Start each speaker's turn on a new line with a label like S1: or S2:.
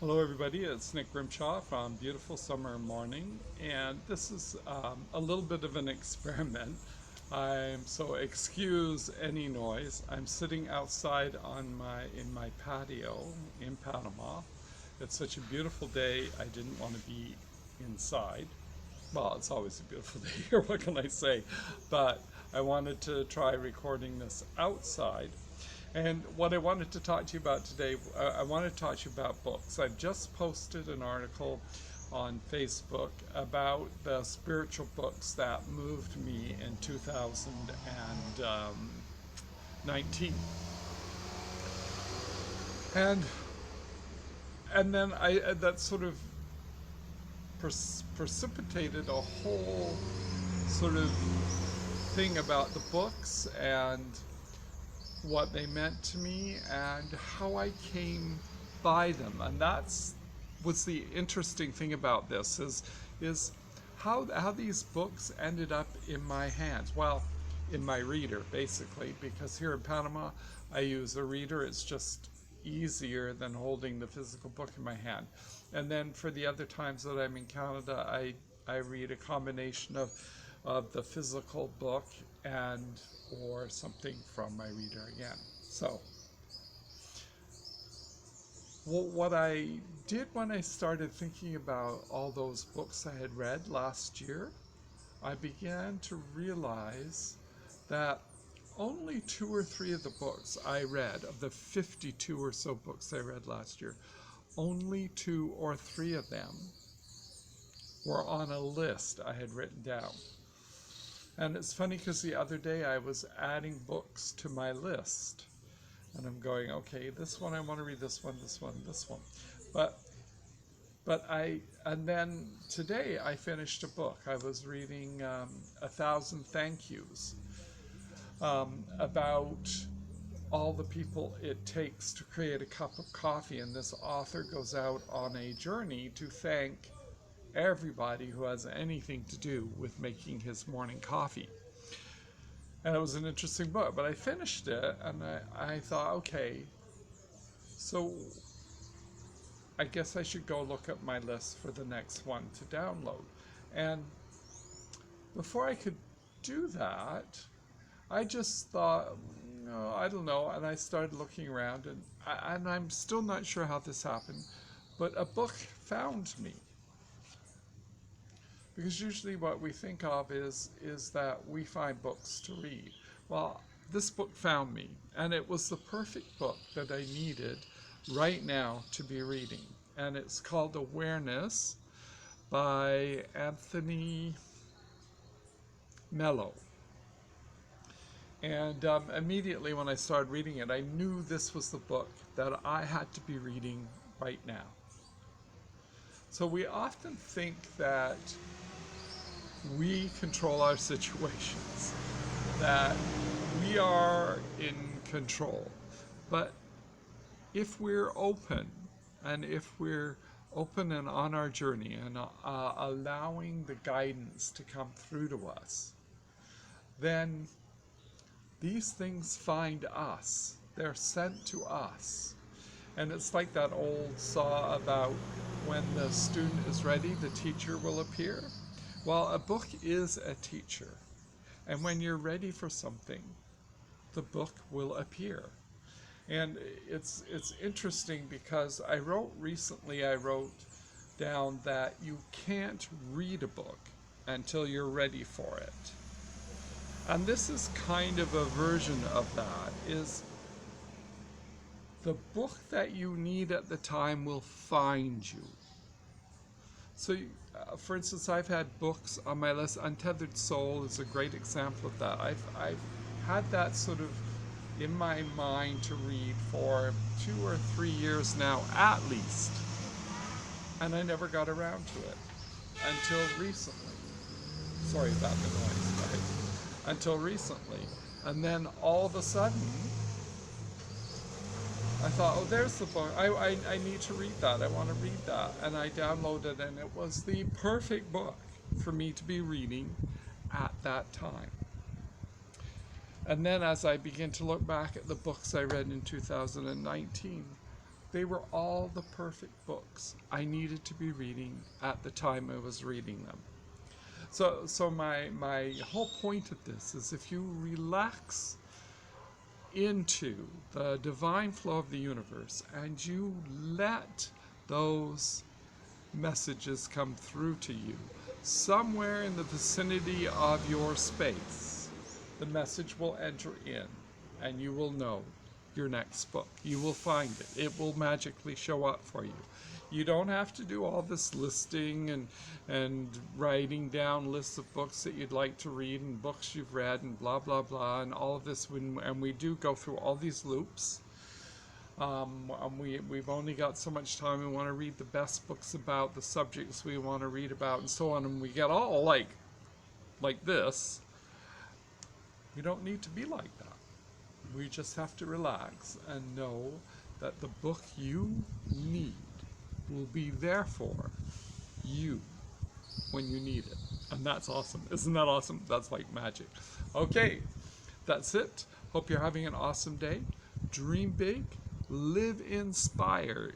S1: Hello everybody, it's Nick Grimshaw from Beautiful Summer Morning, and this is a little bit of an experiment. So excuse any noise. I'm sitting outside in my patio in Panama. It's such a beautiful day, I didn't want to be inside. Well, it's always a beautiful day here, what can I say? But I wanted to try recording this outside. And what I wanted to talk to you about today, I want to talk to you about books. I've just posted an article on Facebook about the spiritual books that moved me in 2019. And and then I that sort of precipitated a whole sort of thing about the books and what they meant to me and how I came by them. And that's was the interesting thing about this is how these books ended up in my hands. Well, in my reader basically, because here in Panama I use a reader. It's just easier than holding the physical book in my hand. And then for the other times that I'm in Canada, I read a combination of the physical book and or something from my reader again. So what I did when I started thinking about all those books I had read last year, I began to realize that only two or three of the books I read, of the 52 or so books I read last year, only two or three of them were on a list I had written down. And it's funny because the other day I was adding books to my list. And I'm going, okay, this one I want to read, this one, this one, this one. But and then today I finished a book. I was reading A Thousand Thank Yous, about all the people it takes to create a cup of coffee. And this author goes out on a journey to thank everybody who has anything to do with making his morning coffee. And it was an interesting book, but I finished it and I thought, okay, so I guess I should go look at my list for the next one to download. And before I could do that, I just thought, no, I don't know. And I started looking around, and I'm still not sure how this happened, but a book found me. Because usually what we think of is that we find books to read. Well, this book found me, and it was the perfect book that I needed right now to be reading. And it's called Awareness by Anthony Mello. And immediately when I started reading it, I knew this was the book that I had to be reading right now. So we often think that we control our situations, that we are in control. But if we're open, and if we're open and on our journey and allowing the guidance to come through to us, then these things find us. They're sent to us. And it's like that old saw about when the student is ready, the teacher will appear. Well, a book is a teacher. And when you're ready for something, the book will appear. And it's interesting because I wrote down that you can't read a book until you're ready for it. And this is kind of a version of that, is the book that you need at the time will find you. So, for instance, I've had books on my list. Untethered Soul is a great example of that. I've had that sort of in my mind to read for 2 or 3 years now, at least. And I never got around to it until recently. Sorry about the noise, guys. Until recently. And then all of a sudden, I thought, oh, there's the book. I need to read that. I want to read that. And I downloaded it, and it was the perfect book for me to be reading at that time. And then as I begin to look back at the books I read in 2019, They were all the perfect books I needed to be reading at the time I was reading them. So my whole point of this is, if you relax into the divine flow of the universe and you let those messages come through to you, somewhere in the vicinity of your space, the message will enter in and you will know your next book. You will find it. It will magically show up for you. You don't have to do all this listing and writing down lists of books that you'd like to read and books you've read and blah, blah, blah, and all of this. And we do go through all these loops. We've only got so much time. We want to read the best books about the subjects we want to read about and so on. And we get all like this. We don't need to be like that. We just have to relax and know that the book you need will be there for you when you need it. And that's awesome. Isn't that awesome? That's like magic. Okay, that's it. Hope you're having an awesome day. Dream big, live inspired.